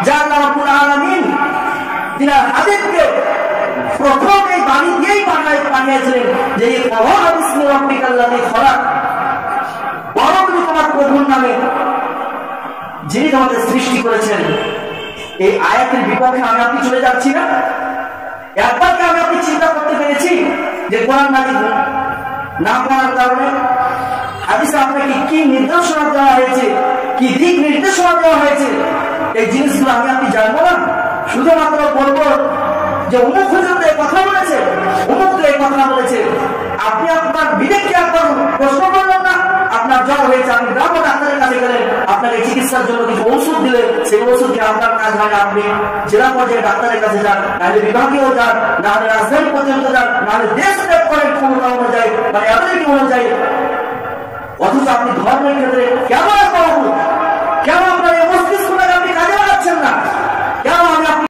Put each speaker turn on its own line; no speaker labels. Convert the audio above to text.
যা আল্লাহ রাব্বুল আলামিন তিনি হাদিসকে প্রথম এই বাণী দিয়েই বানিয়েছিলেন যে ইকরা বিসমি রাব্বিকাল্লাযী খলাক, বলো তুমি তোমার প্রভুর নামে যিনি তোমাদের সৃষ্টি করেছেন। এই আয়াতের বিপক্ষে আমি আপনি চলে যাচ্ছি না? একবার কি আমি আপনি চিন্তা করতে পেরেছি যে কোরআন মাজিদ না পড়ার কারণে হাদিসে আপনাকে কি নির্দেশনা দেওয়া হয়েছে, কি দিক নির্দেশনা দেওয়া হয়েছে, এই জিনিসগুলো আমি আপনি জানবো না? শুধুমাত্র বলবো যে অমুক হুজুর এই কথা বলেছে, অমুক এই কথা বলেছে। আপনি আপনার বিবেককে একবার প্রশ্ন করলেন না? আপনার জ্বর হয়েছে, আপনি গ্রাম্য ডাক্তারের কাছে গেলেন, আপনাকে চিকিৎসার জন্য কিছু ওষুধ দিলে, সেই ওষুধকে আপনার কাজ হয় না, আপনি জেলা পর্যায়ে ডাক্তারের কাছে যান, নাহলে বিভাগীয় যান, নাহলে রাজধানী পর্যন্ত যান, নাহলে দেশ ত্যাগ করেন ক্ষমতা অনুযায়ী, মানে অ্যাবিলিটি অনুযায়ী। অথচ আপনি ধর্মের ক্ষেত্রে কেমন একটা